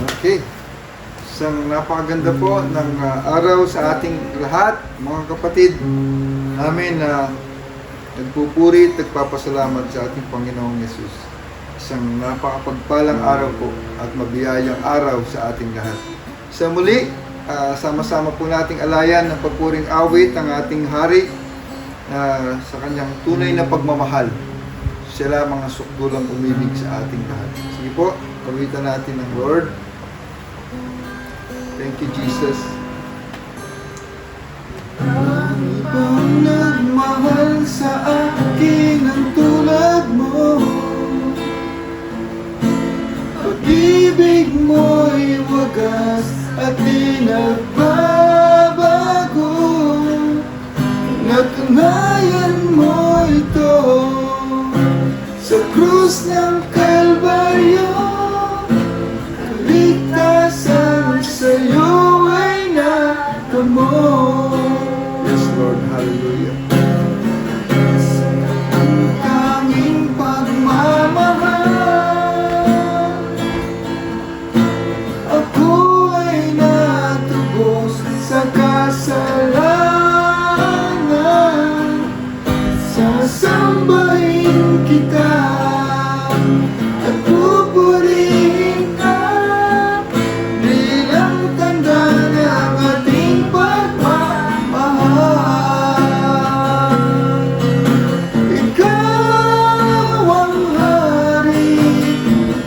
Okay. Isang napakaganda po ng araw sa ating lahat, mga kapatid. Namin na nagpupuri at nagpapasalamat sa ating Panginoong Yesus. Isang napakapagpalang araw po at mabiyayang araw sa ating lahat. Sa muli, sama-sama po nating alayan ng papuring awit ng ating hari sa kanyang tunay na pagmamahal. Siya lamang ang sukdulang umibig sa ating lahat. Sige po, kawitan natin ng Lord. Thank you, Jesus. Marami bang nagmahal sa akin ang tulad mo? Pag-ibig mo'y wagas at di nagbabago. Natunayan mo ito sa krus ng Kalbaryo. Kaligtasan sa'yo ay natamo. Yes, Lord. Hallelujah. Ang tanging pagmamahal, ako ay natubos sa kasalanan. Sasambahin kita at pupurihin ka bilang tanda ng ating pagmamahal. Ikaw ang hari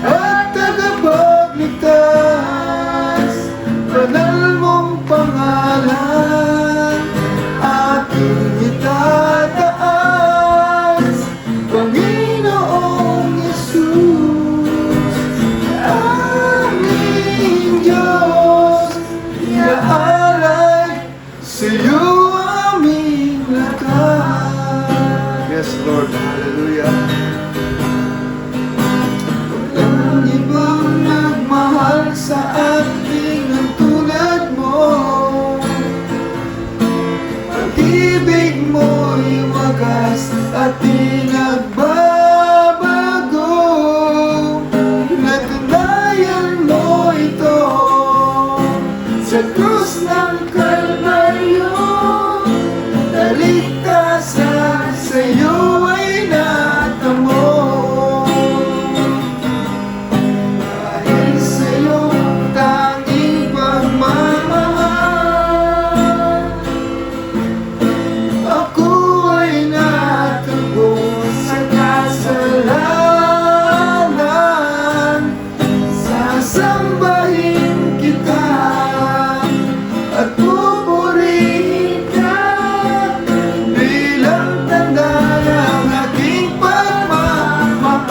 at tagapagligtas, banal mong pangalan aking itataas, Panginoong Yesus. Aming Diyos, iaalay sa'yo aming lakas. Yes, Lord. Hallelujah. Walang ibang nagmahal sa ating ang tulad mo. Pag-ibig mo'y wagas at di nagbabago. Natunayan mo ito sa krus ng Kalbaryo. Kaligtasan sa'yo ay natamo. Dahil sa'yo tanging pagmamahal, ako ay natubos sa kasalanan. Sasambahin kita at pupurihin ka bilang tanda ng aking pagmamahal.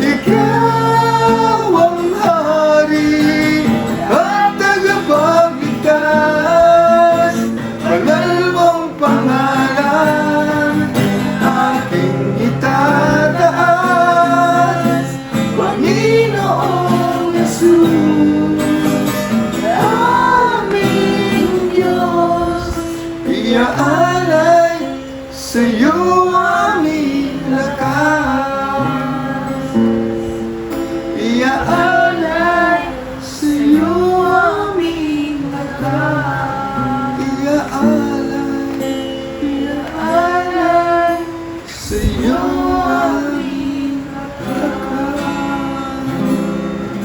Ikaw ang hari at tagapagligtas, banal mong pangalan aking itataas, Panginoong Yesus. Aming Diyos, iaalay sa'yo aming lakas. Iaalay sa'yo aming lakas. Iaalay sa'yo aming lakas.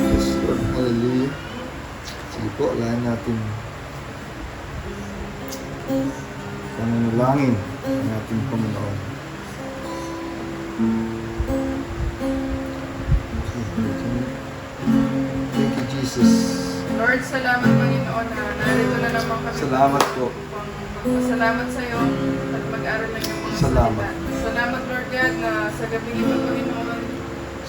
Yes, Lord. Hallelujah. Sige po, alahan natin pananalangin ng ating Panginoon. Thank you, Jesus. Lord, salamat Panginoon na narito na naman kami. Salamat po. Salamat sa iyo at mag-aral ng iyong mga Salamat. salita. Salamat Lord God na sa gabing ito Panginoon,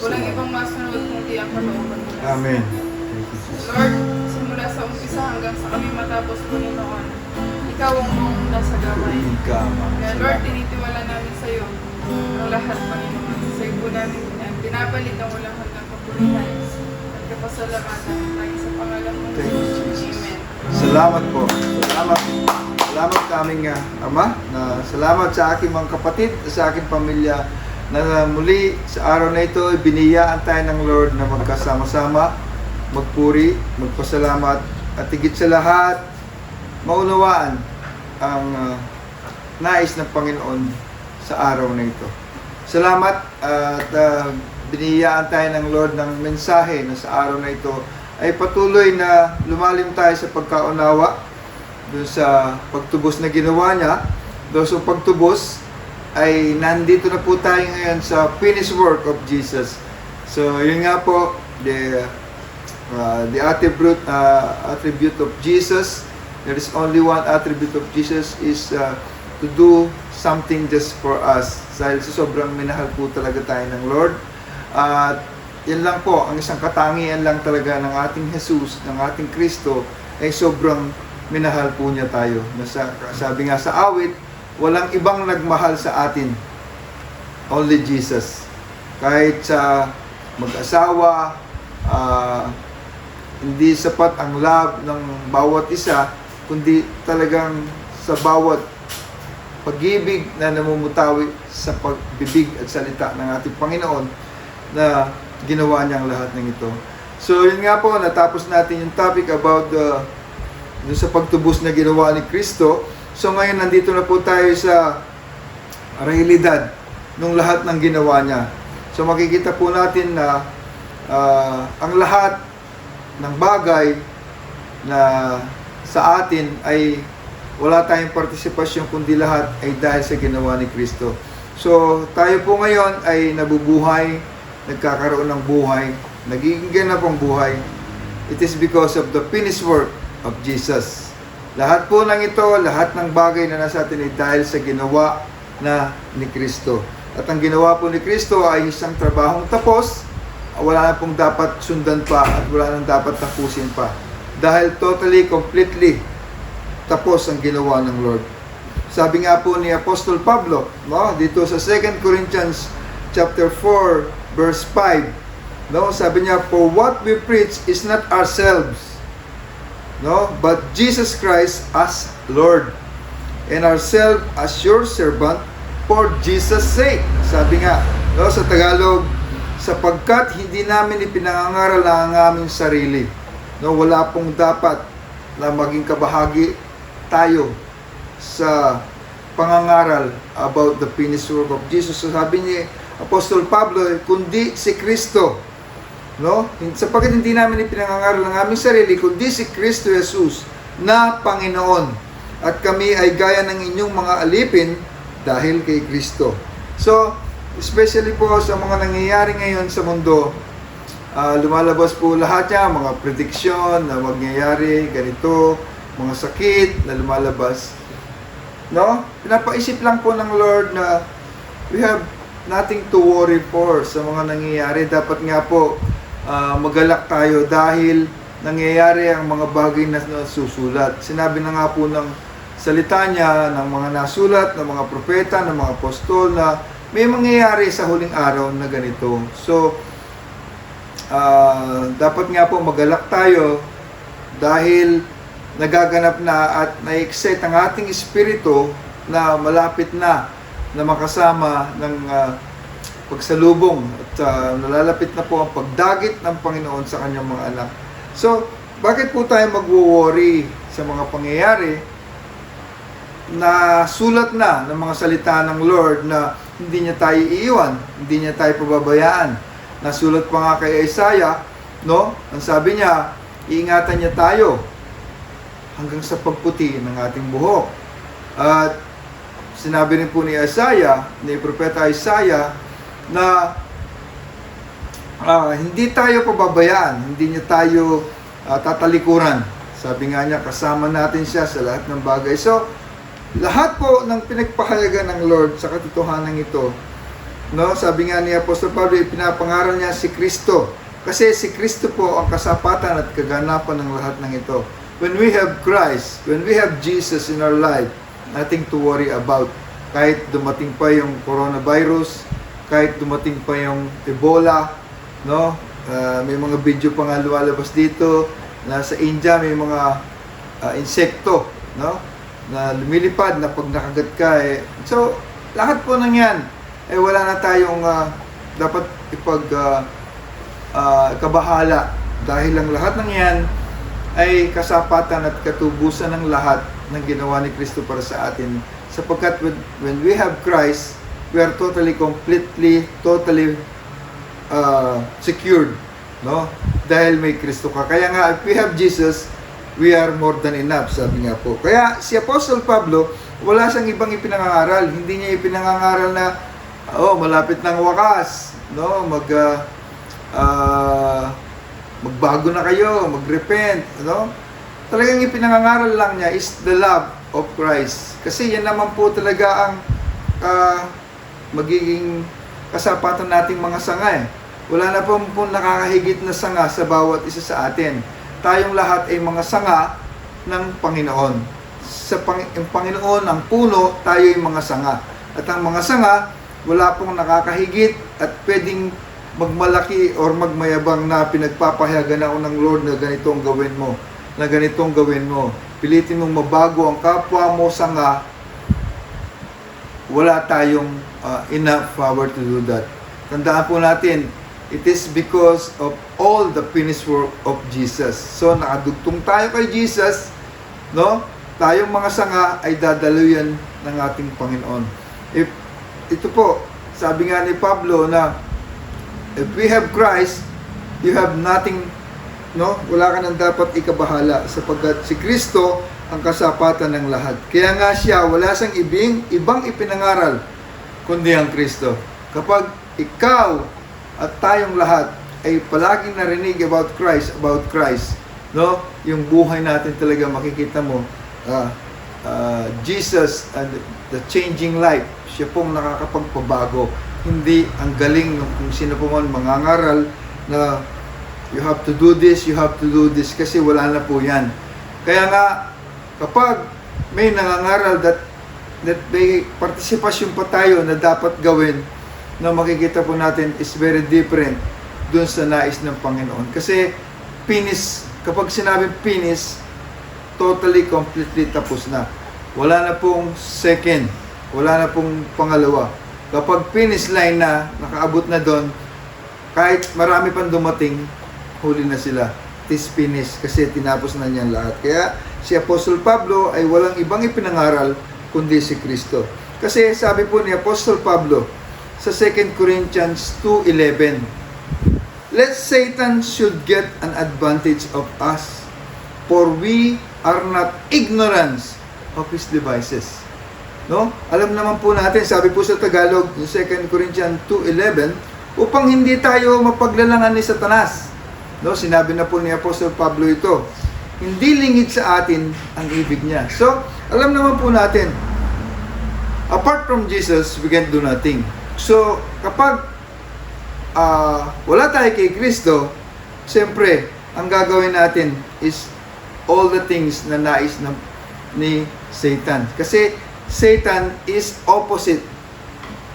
walang Salamat. ibang masunod kundi ang kalooban mo. Amen. Thank you, Jesus. Lord, simula sa umpisa hanggang sa kami matapos Panginoon, ikaw ang buong nasa gamay. Kaya Lord, tinitiwala namin sa iyo ang lahat Panginoon. Sa iyo po namin pinapalit ang walang hanggang kapurihan at kapasalamatan tayo sa pangalan mo. Thank you, Jesus. Amen. Salamat po. Salamat. Salamat sa aming Ama. Salamat sa aking mga kapatid, sa aking pamilya na muli sa araw na ito, biniyaan tayo ng Lord na magkasama-sama, magpuri, magpasalamat, at higit sa lahat, maunawaan ang nais ng Panginoon sa araw na ito. Salamat at biniyaan tayo ng Lord ng mensahe na sa araw na ito ay patuloy na lumalim tayo sa pagkaunawa doon sa pagtubos na ginawa niya. Doon sa pagtubos ay nandito na po tayo ngayon sa finished work of Jesus. So yun nga po, the attribute of Jesus. There is only one attribute of Jesus is to do something just for us. Dahil sa sobrang minahal po talaga tayo ng Lord. At yan lang po, ang isang katangian lang talaga ng ating Jesus, ng ating Kristo, ay sobrang minahal po niya tayo. Sabi nga sa awit, walang ibang nagmahal sa atin, only Jesus. Kahit sa mag-asawa, hindi sapat ang love ng bawat isa, kundi talagang sa bawat pag-ibig na namumutawi sa pagbibig at salita ng ating Panginoon na ginawa niyang lahat ng ito. So yun nga po, natapos natin yung topic about sa pagtubos na ginawa ni Kristo. So ngayon nandito na po tayo sa realidad ng lahat ng ginawa niya. So makikita po natin na ang lahat ng bagay na sa atin ay wala tayong partisipasyon kundi lahat ay dahil sa ginawa ni Kristo. So tayo po ngayon ay nabubuhay, nagkakaroon ng buhay, nagiging ganap ang buhay. It is because of the finished work of Jesus. Lahat po ng ito, lahat ng bagay na nasa atin ay dahil sa ginawa na ni Kristo. At ang ginawa po ni Kristo ay isang trabahong tapos, wala na pong dapat sundan pa at wala nang dapat tapusin pa. Dahil totally, completely tapos ang ginawa ng Lord. Sabi nga po ni Apostol Pablo, no, dito sa 2 Corinthians chapter 4 verse 5, no, sabi niya, for what we preach is not ourselves, no, but Jesus Christ as Lord, and ourselves as your servant for Jesus' sake. Sabi nga, no, sa Tagalog, sapagkat hindi namin ipinangangaral ang aming sarili. No, wala pong dapat na maging kabahagi tayo sa pangangaral about the finished work of Jesus. So sabi ni Apostol Pablo, kundi si Kristo. No? Sapagkat hindi namin ipinangangaral ang aming sarili, kundi si Kristo Jesus na Panginoon. At kami ay gaya ng inyong mga alipin dahil kay Kristo. So, especially po sa mga nangyayari ngayon sa mundo, lumalabas po lahat niya, mga prediction na mangyayari, ganito, mga sakit na lumalabas. No? Pinapaisip lang po ng Lord na we have nothing to worry for sa mga nangyayari. Dapat nga po magalak tayo dahil nangyayari ang mga bagay na nasusulat. Sinabi na nga po ng salita niya, ng mga nasulat, ng mga propeta, ng mga apostol na may mangyayari sa huling araw na ganito. So, dapat nga po magalak tayo dahil nagaganap na at na-excite ang ating espiritu na malapit na makasama ng pagsalubong at nalalapit na po ang pagdagit ng Panginoon sa kanyang mga anak. So, bakit po tayo magwo-worry sa mga pangyayari na sulat na ng mga salita ng Lord na hindi niya tayo iiwan, hindi niya tayo pababayaan. Nasulat pa nga kay Isaiah, no? Ang sabi niya, iingatan niya tayo hanggang sa pagputi ng ating buhok. At sinabi rin po ni Isaiah, ni Propeta Isaiah, na hindi tayo pababayaan, hindi niya tayo tatalikuran. Sabi nga niya, kasama natin siya sa lahat ng bagay. So, lahat po ng pinagpahalaga ng Lord sa katotohanan ito, no, sabi nga ni Apostol Pablo, ipinapangaral niya si Kristo. Kasi si Kristo po ang kasapatan at kaganapan ng lahat ng ito. When we have Christ, when we have Jesus in our life, nothing to worry about. Kahit dumating pa yung coronavirus, kahit dumating pa yung Ebola, no? May mga video pa nga lumalabas dito na sa India may mga insekto, no? Na lumilipad na pag nakagat ka. So, lahat po ng yan wala na tayong dapat kabahala dahil ang lahat ng yan ay kasapatan at katubusan ng lahat ng ginawa ni Kristo para sa atin, sapagkat when we have Christ, we are totally, completely, totally secured, no? Dahil may Kristo ka. Kaya nga, if we have Jesus, we are more than enough, sabi nga po. Kaya si Apostle Pablo, wala siyang ibang ipinangangaral. Hindi niya ipinangangaral na, malapit ng wakas, no? Magbago na kayo, mag-repent, no? Talagang ipinangangaral lang niya is the love of Christ. Kasi yan naman po talaga ang magiging kasapatan nating mga sanga eh. Wala na po nakakahigit na sanga sa bawat isa sa atin. Tayong lahat ay mga sanga ng Panginoon. Ang Panginoon ang puno, tayo ay mga sanga. At ang mga sanga, wala pong nakakahigit at pwedeng magmalaki or magmayabang na pinagpapahayagan ako ng Lord na ganitong gawin mo. Na ganitong gawin mo. Pilitin mong mabago ang kapwa mo sanga. Wala tayong enough power to do that. Tandaan po natin, it is because of all the finished work of Jesus. So, nakadugtong tayo kay Jesus, no? Tayong mga sanga ay dadaluyan ng ating Panginoon. Ito po, sabi nga ni Pablo na, if we have Christ, you have nothing, no? Wala ka nang dapat ikabahala, sapagkat si Kristo ang kasapatan ng lahat. Kaya nga siya, wala siyang ibang ipinangaral, kundi ang Kristo. Kapag ikaw at tayong lahat ay palaging narinig about Christ, no? Yung buhay natin talaga makikita mo, Jesus and the changing life, siya pong nakakapagpabago. Hindi ang galing ng kung sino po man mangangaral na you have to do this, kasi wala na po yan. Kaya nga, kapag may nangangaral that may partisipasyon pa tayo na dapat gawin, na makikita po natin is very different dun sa nais ng Panginoon. Kasi kapag sinabing finish, totally, completely tapos na. Wala na pong second, wala na pong pangalawa. Kapag finish line na, nakaabot na doon, kahit marami pang dumating, huli na sila. It is finished kasi tinapos na niyan lahat. Kaya si Apostle Pablo ay walang ibang ipinangaral kundi si Kristo. Kasi sabi po ni Apostle Pablo sa 2 Corinthians 2:11, "Let Satan should get an advantage of us, for we are not ignorant of his devices." No? Alam naman po natin, sabi po sa Tagalog, yung 2 Corinthians 2:11, upang hindi tayo mapaglalangan ni Satanas. No? Sinabi na po ni Apostle Pablo ito. Hindi lingid sa atin ang ibig niya. So, alam naman po natin, apart from Jesus, we can do nothing. So, kapag wala tayo kay Kristo, siyempre, ang gagawin natin is all the things na nais ni Satan. Kasi Satan is opposite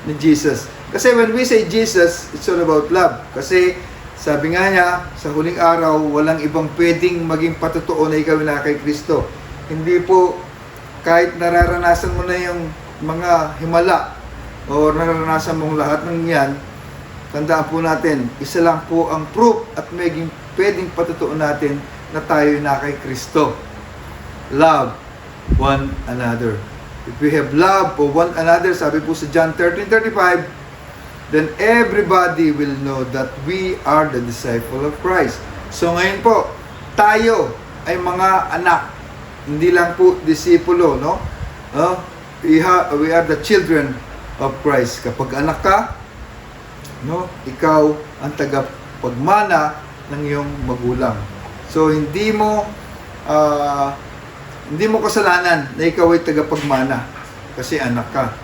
ni Jesus. Kasi when we say Jesus, it's all about love. Kasi sabi nga niya, sa huling araw, walang ibang pwedeng maging patotoo na ikaw na kay Kristo. Hindi po, kahit nararanasan mo na yung mga himala, o nararanasan mong lahat ng yan, tandaan po natin, isa lang po ang proof at maging pwedeng patotoo natin na tayo na kay Kristo. Love one another. If we have love for one another, sabi po sa John 13:35, then everybody will know that we are the disciple of Christ. So ngayon po, tayo ay mga anak, hindi lang po disipulo, no? We are the children of Christ. Kapag anak ka, no, ikaw ang tagapagmana ng iyong magulang. So hindi mo kasalanan na ikaw ay tagapagmana kasi anak ka.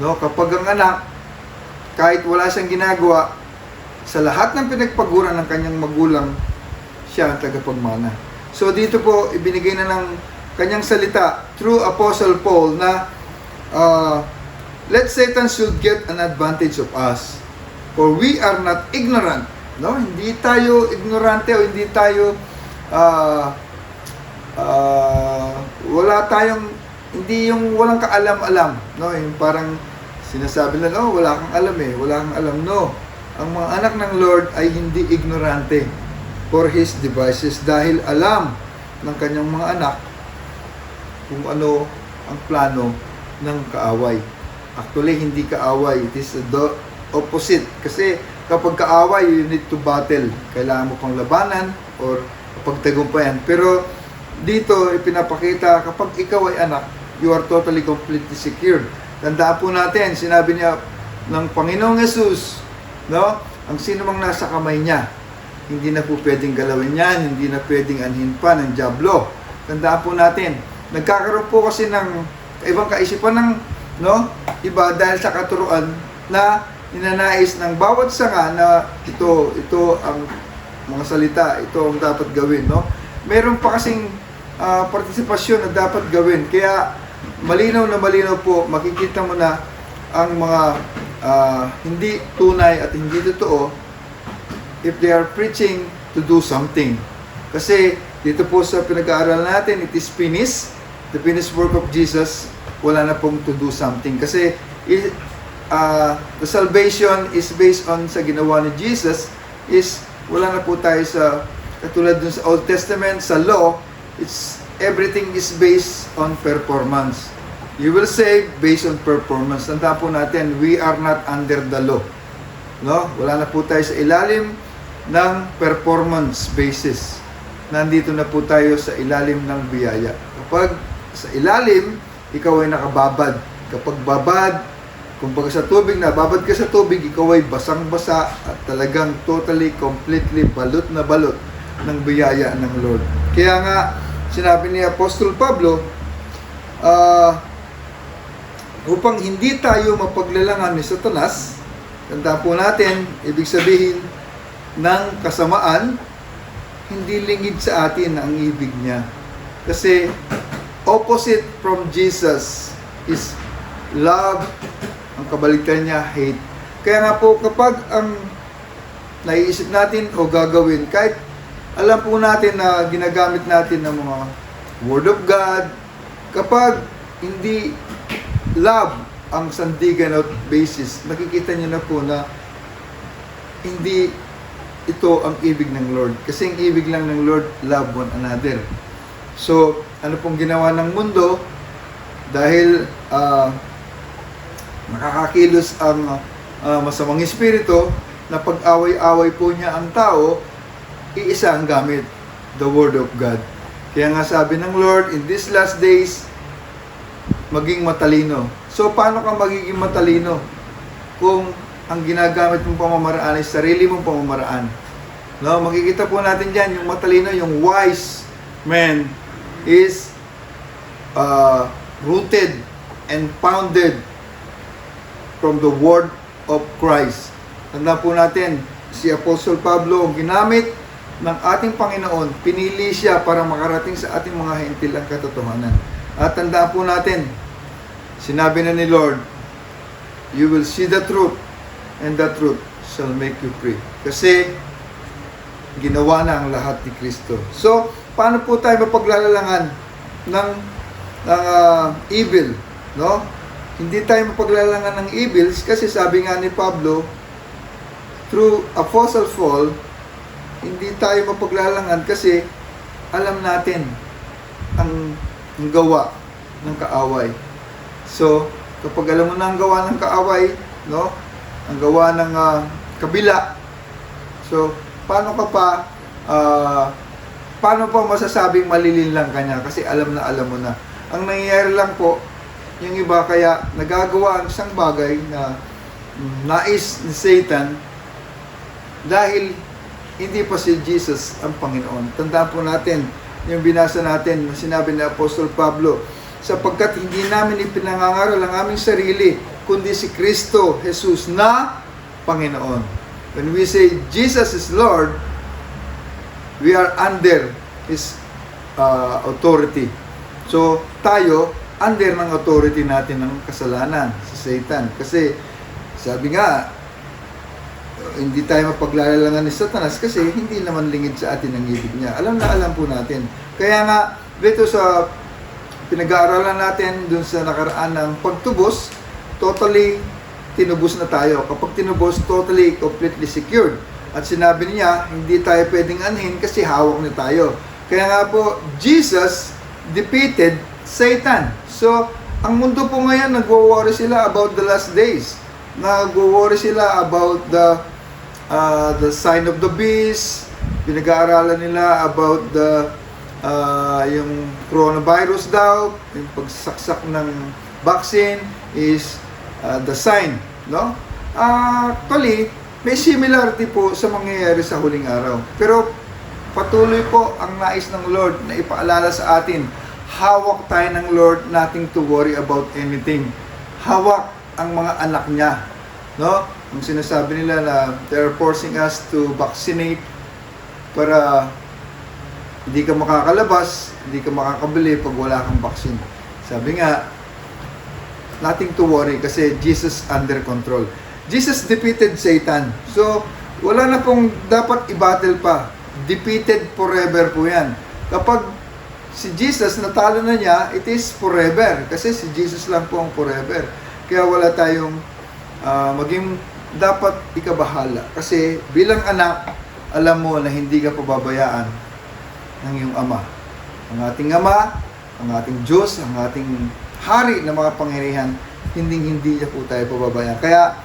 No, kapag ang anak, kahit wala siyang ginagawa, sa lahat ng pinagpaguran ng kanyang magulang, siya ang tagapagmana. So dito po ibinigay na ng kanyang salita through Apostle Paul na let Satan should get an advantage of us, for we are not ignorant. No, hindi tayo ignorante o hindi tayo wala tayong, hindi yung walang kaalam-alam, no, yung parang Sinasabi na, oh, wala kang alam eh, wala kang alam. No, ang mga anak ng Lord ay hindi ignorante for His devices dahil alam ng kanyang mga anak kung ano ang plano ng kaaway. Actually, hindi kaaway. It is the opposite. Kasi kapag kaaway, you need to battle. Kailangan mo pang labanan or pagtagumpayan. Pero dito, ipinapakita, kapag ikaw ay anak, you are totally, completely secured. Tandaan po natin, sinabi niya ng Panginoong Jesus, no? Ang sino mang nasa kamay niya, hindi na po pwedeng galawin yan, hindi na pwedeng anhin pa ng dyablo. Tandaan po natin, nagkakaroon po kasi ng ibang kaisipan ng iba dahil sa katuruan na ninanais ng bawat sanga na ito ang mga salita, ito ang dapat gawin, no? Meron pa kasing partisipasyon na dapat gawin. Kaya malinaw na malinaw po, makikita mo na ang mga hindi tunay at hindi totoo if they are preaching to do something. Kasi dito po sa pinag-aaral natin, it is finished. The finished work of Jesus, wala na pong to do something. Kasi the salvation is based on sa ginawa ni Jesus, is wala na po tayo sa, katulad dun sa Old Testament, sa law, everything is based on performance. You will save based on performance. Tandaan po natin, we are not under the law. No? Wala na po tayo sa ilalim ng performance basis. Nandito na po tayo sa ilalim ng biyaya. Kapag sa ilalim, ikaw ay nakababad. Kapag babad, kumbaga sa tubig, nababad ka sa tubig, ikaw ay basang-basa at talagang totally, completely balot na balot ng biyaya ng Lord. Kaya nga, sinabi ni Apostol Pablo, upang hindi tayo mapaglalangan ni Satanas, tandaan po natin, ibig sabihin ng kasamaan, hindi lingid sa atin ang ibig niya. Kasi opposite from Jesus is love, ang kabaligtaran niya, hate. Kaya nga po, kapag ang naiisip natin o gagawin, kahit alam po natin na ginagamit natin ng mga Word of God, kapag hindi love ang sandigan at basis, nakikita niyo na po na hindi ito ang ibig ng Lord. Kasi ang ibig lang ng Lord, love one another. So, ano pong ginawa ng mundo? Dahil nakakakilos ang masamang espiritu, na pag-away-away po niya ang tao, iisa ang gamit, the Word of God. Kaya nga sabi ng Lord, in these last days, maging matalino. So, paano ka magiging matalino kung ang ginagamit mong pamamaraan ay sarili mong pamamaraan? No, makikita po natin dyan, yung matalino, yung wise man is rooted and founded from the Word of Christ. Tandaan po natin, si Apostol Pablo, ang ginamit ng ating Panginoon, pinili siya para makarating sa ating mga hentil ang katotohanan. At tandaan po natin, sinabi na ni Lord, you will see the truth, and the truth shall make you free. Kasi, ginawa na ang lahat ni Kristo. So, paano po tayo mapaglalalangan ng evil? No? Hindi tayo mapaglalalangan ng evils kasi sabi nga ni Pablo, through apostle fall, hindi tayo mapaglalangan kasi alam natin ang gawa ng kaaway. So, kapag alam mo na ang gawa ng kaaway, no? Ang gawa ng kabila. So, paano pa masasabing malilinlang ka niya? Kasi alam mo na. Ang nangyayari lang po, yung iba kaya nagagawa ang isang bagay na nais ni Satan dahil hindi pa si Jesus ang Panginoon. Tandaan po natin yung binasa natin, sinabi ni Apostol Pablo, sapagkat hindi namin ipinangangaral ang aming sarili, kundi si Kristo Jesus na Panginoon. When we say Jesus is Lord, we are under His authority. So, tayo, under ng authority natin ng kasalanan, si Satan. Kasi, sabi nga, hindi tayo mapaglalalangan ni Satanas kasi hindi naman lingid sa atin ang ibig niya. Alam po natin. Kaya nga, dito sa pinag-aaralan natin dun sa nakaraan ng pagtubos, totally tinubos na tayo. Kapag tinubos, totally, completely secured. At sinabi niya, hindi tayo pwedeng anhin kasi hawak na tayo. Kaya nga po, Jesus defeated Satan. So, ang mundo po ngayon, nagwo-worry sila about the last days. Nagwo-worry sila about the sign of the beast. Pinag-aaralan nila about yung coronavirus daw, yung pagsaksak ng vaccine is the sign, no? Actually, may similarity po sa mangyayari sa huling araw. Pero patuloy po ang nais ng Lord na ipaalala sa atin. Hawak tayo ng Lord, nothing to worry about anything. Hawak ang mga anak niya, no? Ang sinasabi nila na they're forcing us to vaccinate para hindi ka makakalabas, hindi ka makakabili pag wala kang vaccine. Sabi nga, nothing to worry kasi Jesus under control. Jesus defeated Satan. So, wala na pong dapat i-battle pa. Defeated forever po yan. Kapag si Jesus natalo na niya, it is forever. Kasi si Jesus lang po ang forever. Kaya wala tayong maging dapat ikabahala. Kasi bilang anak, alam mo na hindi ka pababayaan ng iyong ama. Ang ating ama, ang ating Diyos, ang ating hari na mga pangyarihan, hindi niya po tayo pababayaan. Kaya,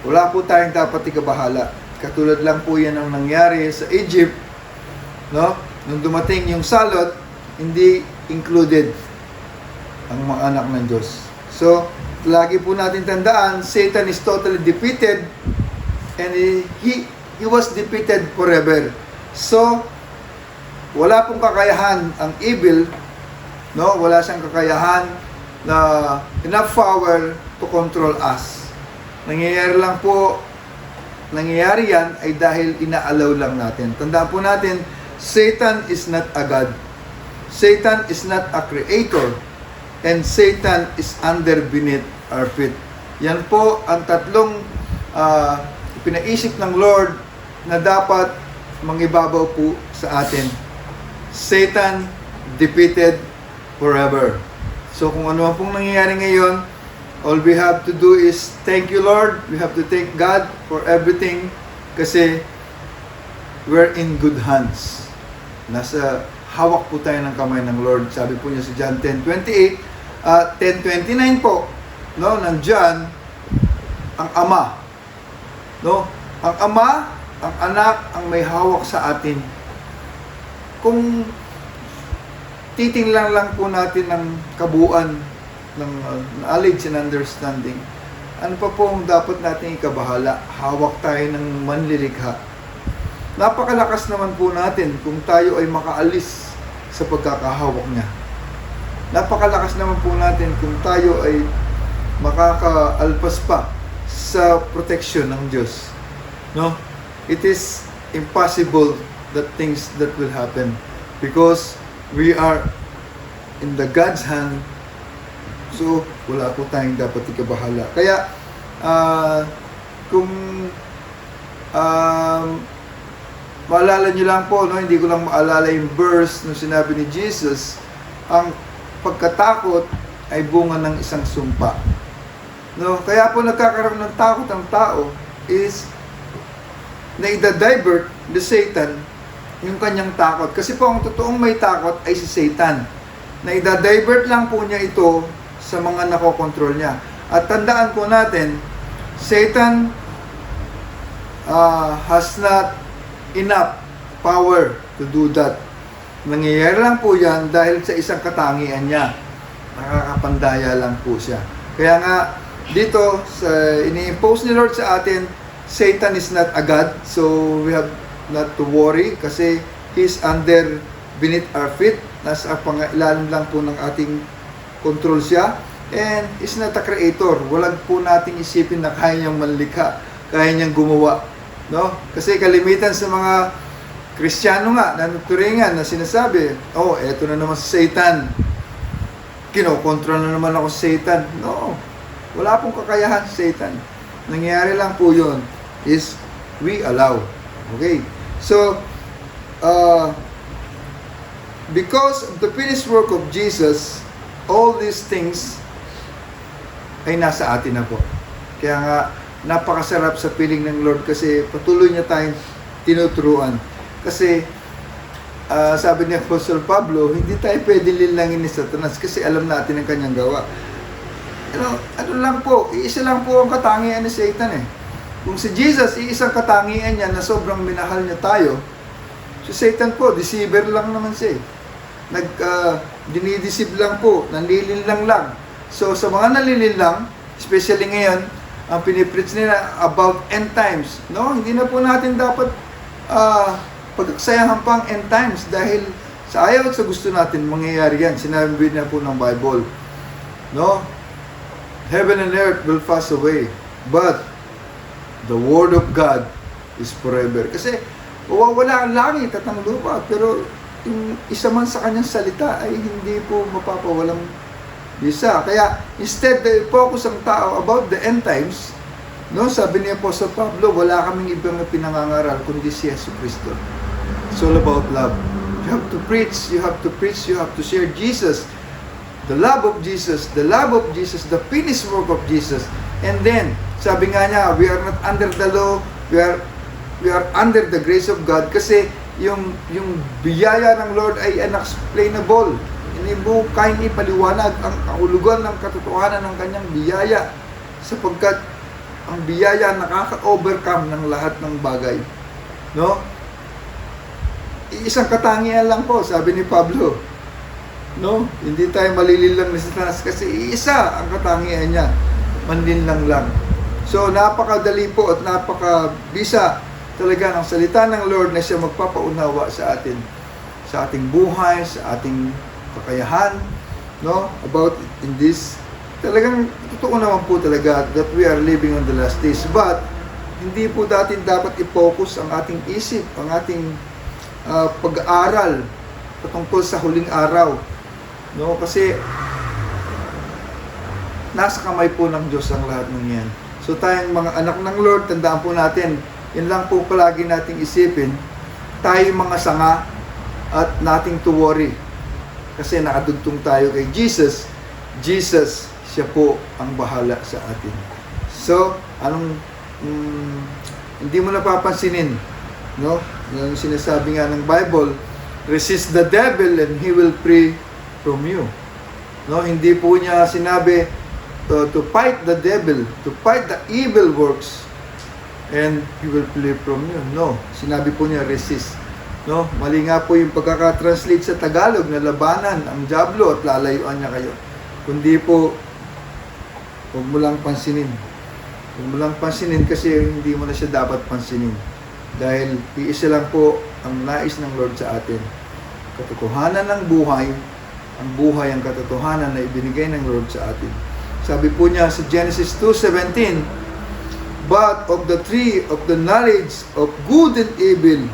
wala po tayong dapat ikabahala. Katulad lang po yan ang nangyari sa Egypt, no? Nung dumating yung salot, hindi included ang mga anak ng Diyos. So, lagi po natin tandaan, Satan is totally defeated and he was defeated forever. So, wala pong kakayahan ang evil, no? Wala siyang kakayahan na enough power to control us. Nangyayari yan ay dahil ina-allow lang natin. Tandaan po natin, Satan is not a God. Satan is not a creator. And Satan is under beneath our feet. Yan po ang tatlong pinaisip ng Lord na dapat mangibabaw po sa atin. Satan defeated forever. So kung ano pong nangyayari ngayon, all we have to do is thank you, Lord. We have to thank God for everything kasi we're in good hands. Nasa hawak po tayo ng kamay ng Lord. Sabi po niya sa John 10:28, 10:29 po, no, ng John, ang Ama. No? Ang Ama, ang Anak, ang may hawak sa atin. Kung titingnan lang po natin ng kabuuan ng knowledge and understanding, ano pa po ang dapat natin ikabahala? Hawak tayo ng manlilikha. Napakalakas naman po natin kung tayo ay makaalis sa pagkakahawak niya. Napakalakas naman po natin kung tayo ay makakaalpas pa sa protection ng Diyos. No? It is impossible that things that will happen because we are in the God's hand. So, wala po tayong dapat ikabahala. Kaya, kung maalala nyo lang po, no, hindi ko lang maalala yung verse nung sinabi ni Jesus, ang pagkatakot ay bunga ng isang sumpa. No, kaya po nagkakaroon ng takot ang tao is na i-divert the Satan yung kanyang takot. Kasi po ang totoong may takot ay si Satan. Na i-divert lang po niya ito sa mga nakokontrol niya. At tandaan po natin, Satan has not enough power to do that. Nangyayari lang po yan dahil sa isang katangian niya. Nakakapandaya lang po siya. Kaya nga, dito, ini-impose ni Lord sa atin, Satan is not a God, so we have not to worry kasi He's under beneath our feet. Nasa pang-ilalim lang po ng ating control siya. And is not a creator. Walang po nating isipin na kaya niyang manlikha, kaya niyang gumawa. No? Kasi kalimitan sa mga Kristiyano nga, na turingan, na sinasabi, oh, eto na naman si Satan. Kinokontrol na naman ako si Satan. No. Wala pong kakayahan si Satan. Nangyayari lang po yun is we allow. Okay? So, because of the finished work of Jesus, all these things ay nasa atin na po. Kaya nga, napakasarap sa piling ng Lord kasi patuloy niya tayong tinuturuan. Kasi, sabi ni Apostle Pablo, hindi tayo pwede linlangin ni Satanas kasi alam natin ang kanyang gawa. Ano lang po, iisa lang po ang katangian ni Satan eh. Kung si Jesus, iisang katangian niya na sobrang minahal niya tayo, si Satan po, deceiver lang naman siya eh. Dinideceive lang po, nanlilinlang lang. So, sa mga nanlilinlang, especially ngayon, ang pinipreach nila about end times. No, hindi na po natin dapat pagkaksayahan pa ang end times dahil sa ayaw at sa gusto natin mangyayari yan. Sinabi na po ng Bible. No? Heaven and earth will pass away, but the word of God is forever. Kasi wala ang langit at ang lupa, pero yung isa man sa kanyang salita ay hindi po mapapawalang bisa. Kaya instead na focus ang tao about the end times, no, sabi ni Apostle Pablo, wala kaming ibang pinangangaral kundi si Yesu Cristo. It's all about love. You have to preach, you have to share Jesus, the love of Jesus, the finished work of Jesus. And then, sabi nga niya, we are not under the law, we are under the grace of God kasi yung biyaya ng Lord ay unexplainable. Hindi mo kayang ipaliwanag ang kahulugan ng katotohanan ng kanyang biyaya sapagkat ang biyaya nakaka-overcome ng lahat ng bagay. No? Isang katangian lang po, sabi ni Pablo. No? Hindi tayo malililang ni Satanas kasi isa ang katangian niya. Manlinlang lang. So, napakadali po at napakabisa talaga ng salita ng Lord na siya magpapaunawa sa atin. Sa ating buhay, sa ating kakayahan, no, about in this, talagang totoo naman po talaga that we are living on the last days, but hindi po dapat i-focus ang ating isip, ang ating pag-aaral patungkol sa huling araw, no, kasi nasa kamay po ng Diyos ang lahat ng yan. So tayong mga anak ng Lord, tandaan po natin, yun lang po palagi nating isipin, tayo mga sanga at nating to worry. Kasi nakadugtong tayo kay Jesus. Jesus, siya po ang bahala sa atin. So, hindi mo napapansinin, no? Yung sinasabi nga ng Bible, resist the devil and he will flee from you. No, hindi po niya sinabi to fight the devil, to fight the evil works and he will flee from you. No, sinabi po niya resist. No, mali nga po yung pagkaka-translate sa Tagalog na labanan ang diablo at lalayuan niya kayo. Kundi po, huwag mo lang pansinin. Huwag mo lang pansinin kasi hindi mo na siya dapat pansinin. Dahil iisa lang po ang nais ng Lord sa atin. Katotohanan ng buhay, ang buhay ang katotohanan na ibinigay ng Lord sa atin. Sabi po niya sa Genesis 2:17, but of the tree of the knowledge of good and evil,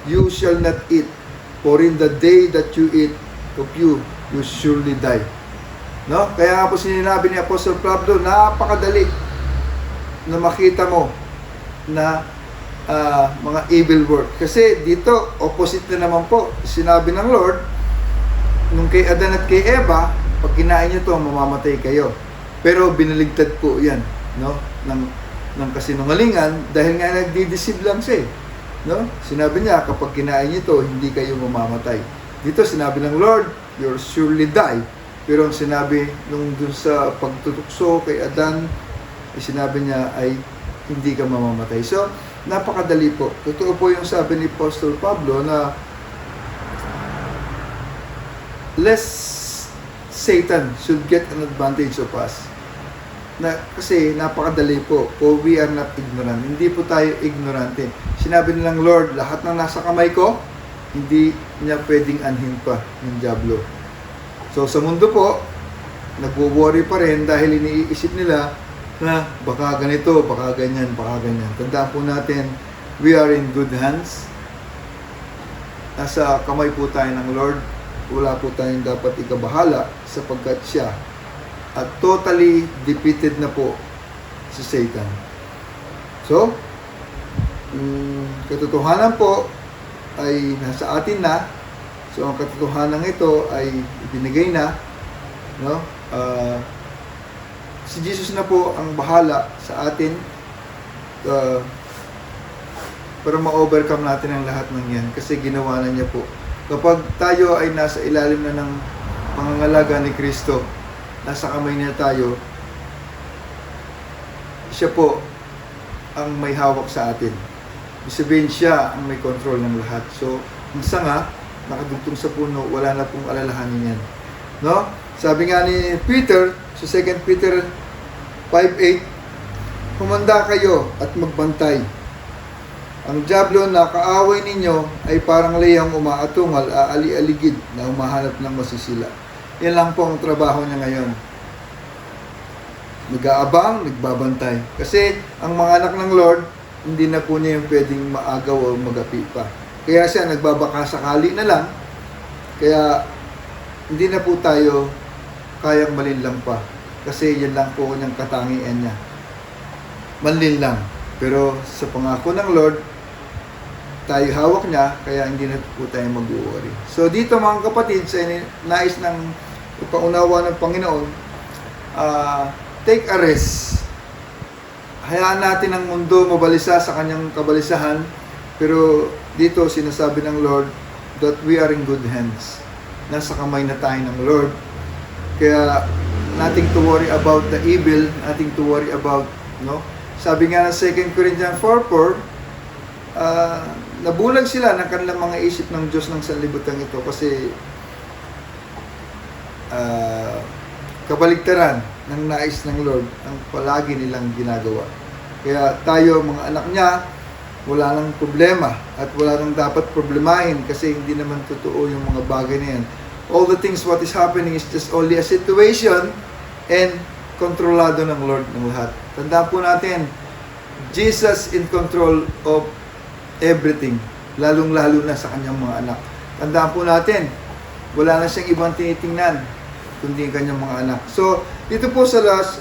you shall not eat, for in the day that you eat of you surely die. No? Kaya nga po sinabi ni Apostle Pablo, napakadali na makita mo na mga evil work. Kasi dito, opposite na naman po. Sinabi ng Lord, nung kay Adan at kay Eva, pag kinain nyo to, mamamatay kayo. Pero binaligtad po yan, no? ng kasinungalingan dahil nga nagdi-deceive lang siya. No? Sinabi niya, kapag kinain niyo to, hindi kayo mamamatay. Dito sinabi ng Lord, you'll surely die. Pero ang sinabi nung dun sa pagtutukso kay Adan, sinabi niya ay hindi ka mamamatay. So, napakadali po. Totoo po yung sabi ni Apostle Pablo na lest Satan should get an advantage of us. Kasi napakadali po, for we are not ignorant. Hindi po tayo ignorante. Sinabi nilang Lord, lahat ng nasa kamay ko, hindi niya pwedeng anhin pa ng diablo. So sa mundo po, nagwo-worry pa rin dahil iniisip nila na baka ganito, baka ganyan, baka ganyan. Tandaan po natin, we are in good hands. Nasa kamay po tayo ng Lord. Wala po tayong dapat ikabahala sapagkat siya at totally defeated na po si Satan. So, katotohanan po ay nasa atin na. So, ang katotohanan ito ay ibinigay na, no? Si Jesus na po ang bahala sa atin para ma-overcome natin ang lahat ng yan kasi ginawa na niya po. Kapag tayo ay nasa ilalim na ng pangangalaga ni Kristo, nasa kamay niya tayo, siya po ang may hawak sa atin. Ibig sabihin siya ang may control ng lahat. So, ang sanga, nakadugtong sa puno, wala na pong alalahanin yan. No? Sabi nga ni Peter, sa 2 Peter 5:8, humanda kayo at magbantay. Ang dyablo na kaaway ninyo ay parang leyang umaatungal, aali-aligid na humahanap ng masisila. Yan lang po ang trabaho niya ngayon. Nag-aabang, nagbabantay. Kasi ang mga anak ng Lord, hindi na po niya yung pwedeng maagaw o magapi pa. Kaya siya nagbabaka sakali na lang. Kaya hindi na po tayo kayang malinlang pa. Kasi yan lang po niyang katangian niya. Manlinlang. Pero sa pangako ng Lord, tayo hawak niya, kaya hindi na po tayo mag-worry. So dito mga kapatid, sa nais ng ipaunawa ng Panginoon, take a rest. Hayaan natin ang mundo mabalisa sa kanyang kabalisahan, pero dito sinasabi ng Lord that we are in good hands. Nasa kamay na tayo ng Lord. Kaya nothing to worry about the evil, nothing to worry about, no? Sabi nga ng 2 Corinthians 4:4, nabulag sila ng kanilang mga isip ng Diyos ng sanlibutan ito kasi kabaligtaran ng nais ng Lord ang palagi nilang ginagawa. Kaya tayo, mga anak niya, wala nang problema at wala nang dapat problemahin kasi hindi naman totoo yung mga bagay na yan. All the things what is happening is just only a situation and kontrolado ng Lord ng lahat. Tandaan po natin, Jesus in control of everything, lalong-lalo na sa kanyang mga anak. Tandaan po natin, wala na siyang ibang tinitingnan kundi ang kanyang mga anak. So, dito po sa last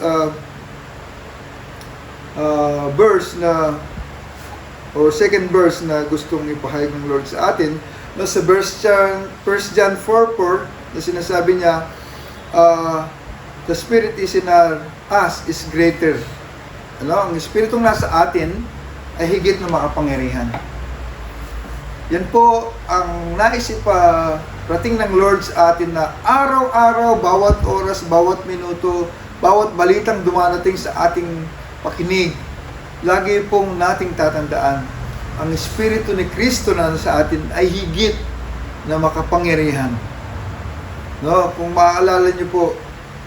verse na or second verse na gustong ipahayag ng Lord sa atin, no, sa verse 1 John 4:4 na sinasabi niya, the Spirit is in us is greater. Ano, ang Espiritong nasa atin ay higit na makapangyarihan. Yan po ang nais iparating ng Lord sa atin na araw-araw, bawat oras, bawat minuto, bawat balitang dumarating sa ating pakinig, lagi pong nating tatandaan, ang Espiritu ni Kristo na sa atin ay higit na makapangyarihan. No, kung maaalala niyo po,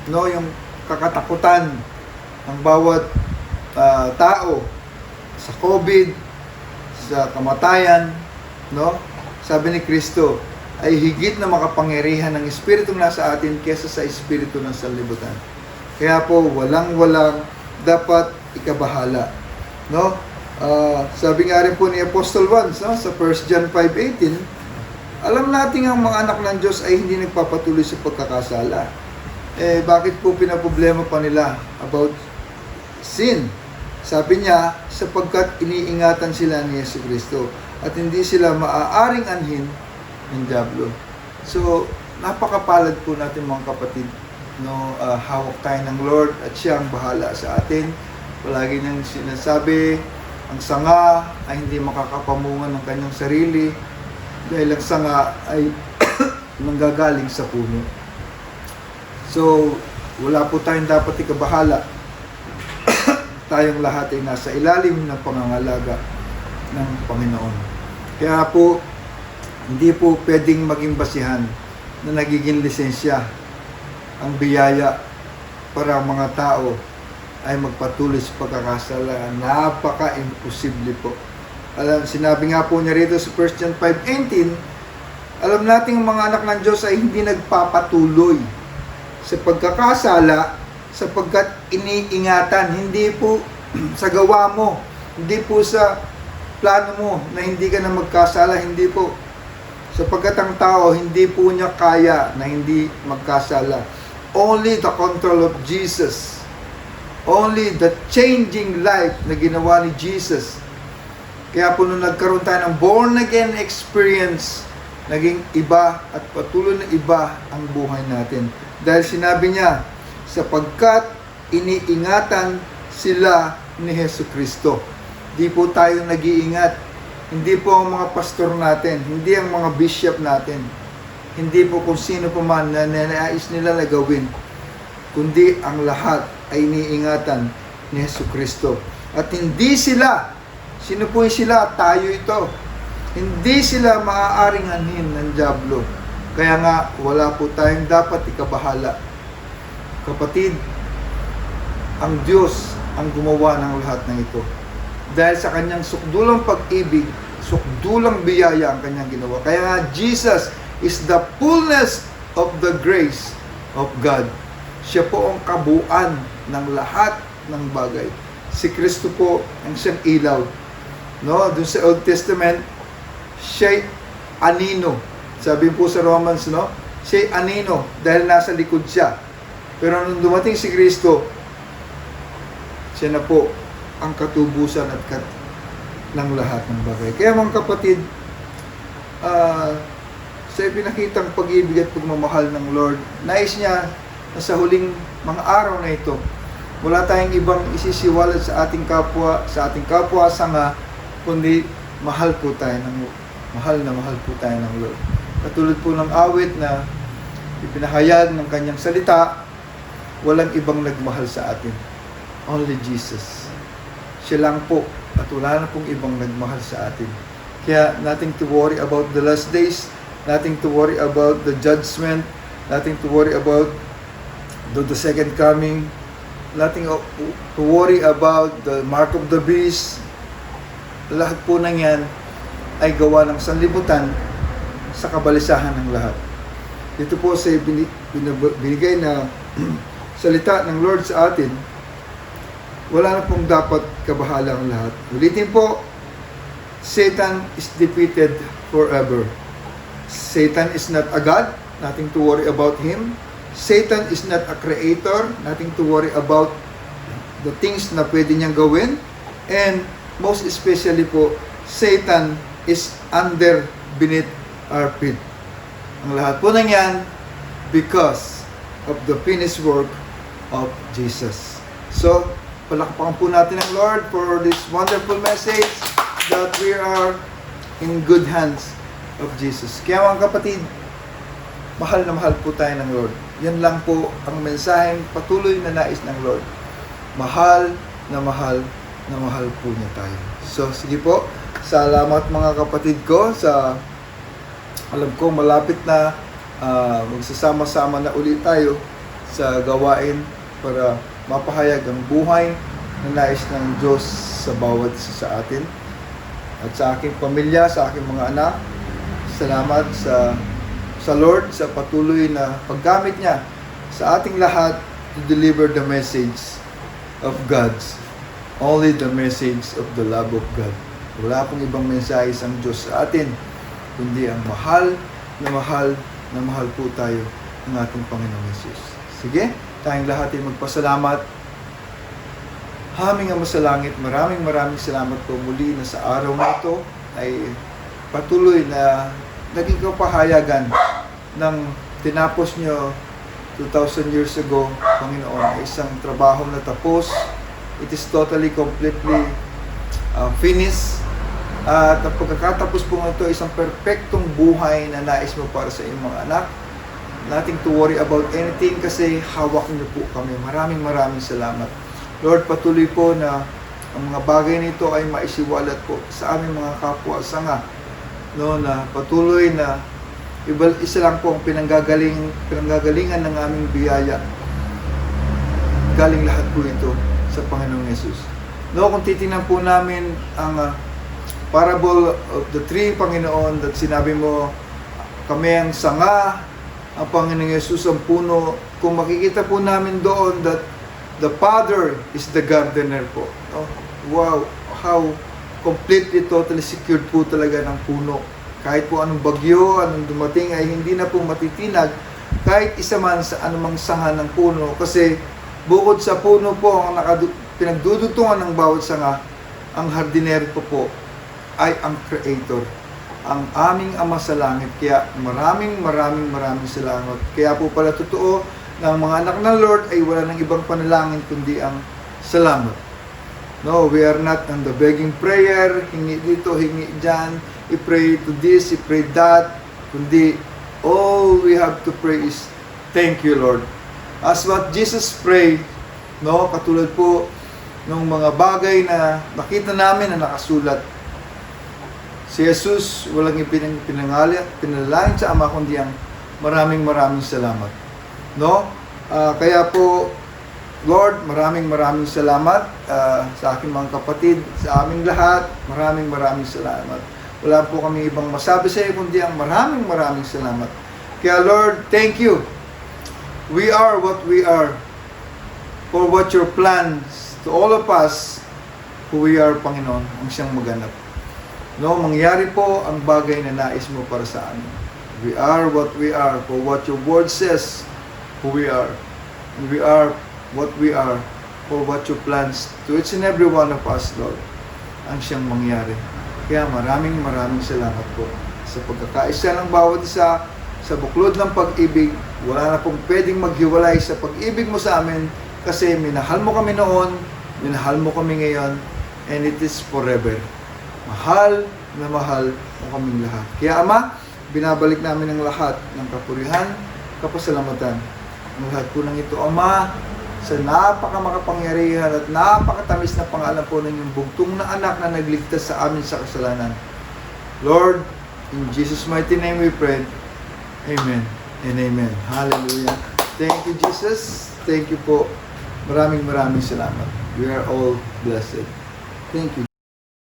no, yung kakatakutan ng bawat tao sa COVID, sa kamatayan, no? Sabi ni Kristo, ay higit na makapangyarihan ng Espiritong nasa atin kaysa sa Espiritu ng sanlibutan. Kaya po, walang-walang dapat ikabahala. No? Sabi nga rin po ni Apostle Vance, no? Sa 1 John 5:18, alam natin ang mga anak ng Diyos ay hindi nagpapatuloy sa pagkakasala. Bakit po pinaproblema pa nila about sin? Sabi niya, sapagkat iniingatan sila ni Yesu Kristo at hindi sila maaaring anhin ng diablo. So, napakapalad po natin mga kapatid, no, hawak tayo ng Lord at siya ang bahala sa atin. Palagi niyang sinasabi, ang sanga ay hindi makakapamungan ng kanyang sarili dahil ang sanga ay manggagaling sa puno. So, wala po tayong dapat ikabahala. Tayong lahat ay nasa ilalim ng pangangalaga ng Panginoon. Kaya po, hindi po pwedeng maging basihan na nagiging lisensya ang biyaya para ang mga tao ay magpatuloy sa pagkakasala. Napaka-imposible po. Sinabi nga po niya rito sa 1 John 5:18, alam nating mga anak ng Diyos ay hindi nagpapatuloy sa pagkakasala sapagkat iniingatan, hindi po sa gawa mo, hindi po sa plano mo na hindi ka na magkasala, hindi po. Sapagkat ang tao, hindi po niya kaya na hindi magkasala. Only the control of Jesus. Only the changing life na ginawa ni Jesus. Kaya po nung nagkaroon tayo ng born again experience, naging iba at patuloy na iba ang buhay natin. Dahil sinabi niya, sapagkat iniingatan sila ni Hesus Kristo. Di po tayo nag-iingat. Hindi po ang mga pastor natin, hindi ang mga bishop natin, hindi po kung sino pa man na nais nila na gawin, kundi ang lahat ay iniingatan ni Hesus Kristo. At hindi sila, sino po yung sila? Tayo ito. Hindi sila maaaring anhin ng dyablo. Kaya nga, wala po tayong dapat ikabahala. Kapatid, ang Diyos ang gumawa ng lahat ng ito. Dahil sa kanyang sukdulang pag-ibig, sukdulang biyaya ang kanyang ginawa. Kaya nga, Jesus is the fullness of the grace of God. Siya po ang kabuuan ng lahat ng bagay. Si Kristo po ang siyang ilaw. No, doon sa Old Testament, siya'y anino. Sabi po sa Romans, no? Siya'y anino dahil nasa likod siya. Pero nung dumating si Kristo, siya na po ang katubusan at ng lahat ng bagay. Kaya mga kapatid, sa ipinakitang pag-ibig at pagmamahal ng Lord, nais niya na sa huling mga araw na ito, wala tayong ibang isisiwalat sa ating kapwa sanga, kundi mahal po tayo ng mahal po tayo ng Lord. Katulad po ng awit na ipinahayag ng kanyang salita, walang ibang nagmahal sa atin. Only Jesus. Siya lang po at wala na pong ibang nagmahal sa atin. Kaya nothing to worry about the last days, nothing to worry about the judgment, nothing to worry about the second coming, nothing to worry about the mark of the beast. Lahat po ng yan ay gawa ng sanlibutan sa kabalisahan ng lahat. Dito po sa binigay na salita ng Lord sa atin, wala na pong dapat kabahala ang lahat. Ulitin po, Satan is defeated forever. Satan is not a God, nothing to worry about him. Satan is not a creator, nothing to worry about the things na pwede niyang gawin. And most especially po, Satan is beneath our feet. Ang lahat po ng yan because of the finished work of Jesus. So, palakpakan po natin ang Lord for this wonderful message that we are in good hands of Jesus. Kaya mga kapatid, mahal na mahal po tayo ng Lord. Yan lang po ang mensaheng patuloy na nais ng Lord. Mahal na mahal na mahal po niya tayo. So, sige po. Salamat mga kapatid ko sa alam ko malapit na magsasama-sama na ulit tayo sa gawain para mapahayag ang buhay na nais ng Diyos sa bawat isa sa atin. At sa aking pamilya, sa aking mga anak, salamat sa Lord sa patuloy na paggamit niya sa ating lahat to deliver the message of God's. Only the message of the love of God. Wala pong ibang mensahe ang Diyos sa atin, kundi ang mahal na mahal po tayo ng ating Panginoong Jesus. Sige, tayong lahat ay magpasalamat. Aming Ama sa langit, maraming salamat po muli na sa araw na ito ay patuloy na naging kapahayagan ng tinapos nyo 2,000 years ago, Panginoon, ay isang trabaho na tapos. It is totally, completely finished. At ang pagkakatapos po ito, isang perfectong buhay na nais mo para sa iyong mga anak. Nothing to worry about anything kasi hawak niyo po kami. Maraming salamat. Lord, patuloy po na ang mga bagay nito ay maisiwalat po sa aming mga kapwa sanga. No, na patuloy na isa lang po ang pinanggagalingan ng aming biyaya. Galing lahat po ito sa Panginoong Jesus. No, kung titingnan po namin ang parable of the tree, Panginoon, that sinabi mo, kami ang sanga, ang Panginoong Jesus ang puno. Kung makikita po namin doon that the Father is the gardener po. Oh, wow, how completely, totally secured po talaga ng puno. Kahit po anong bagyo, anong dumating ay hindi na po matitinag kahit isa man sa anumang sanga ng puno. Kasi bukod sa puno po ang pinagdudutungan ng bawat sanga, ang hardinero po ay ang Creator, ang aming Ama sa langit. Kaya maraming salamat. Kaya po pala totoo ng mga anak ng Lord ay wala ng ibang panalangin kundi ang salamat. No, we are not on the begging prayer, hingi dito, hingi dyan, i-pray to this, i-pray that, kundi all we have to pray is, thank you, Lord. As what Jesus prayed, no, katulad po ng mga bagay na nakita namin na nakasulat. Si Jesus, walang pinalangin sa Ama, kundi ang maraming salamat. No? Kaya po, Lord, maraming salamat sa aking mga kapatid, sa aming lahat, maraming salamat. Wala po kami ibang masabi sa iyo, kundi ang maraming salamat. Kaya Lord, thank you. We are what we are for what your plans to all of us who we are, Panginoon, ang siyang maganap. No, mangyari po ang bagay na nais mo para sa amin. We are what we are for what your word says who we are. And we are what we are for what your plans to each and every one of us, Lord, ang siyang mangyari. Kaya maraming salamat po sa pagkakaisa ng bawat isa sa buklod ng pag-ibig. Wala na pong pwedeng maghiwalay sa pag-ibig mo sa amin kasi minahal mo kami noon, minahal mo kami ngayon, and it is forever. Mahal na mahal mo kaming lahat. Kaya Ama, binabalik namin ang lahat ng kapurihan, kapasalamatan. Ang lahat po ng ito, Ama, sa napakamakapangyarihan at napakatamis na pangalan po ng inyong bugtong na anak na nagligtas sa amin sa kasalanan. Lord, in Jesus' mighty name we pray. Amen and amen. Hallelujah. Thank you, Jesus. Thank you po. Maraming salamat. We are all blessed. Thank you,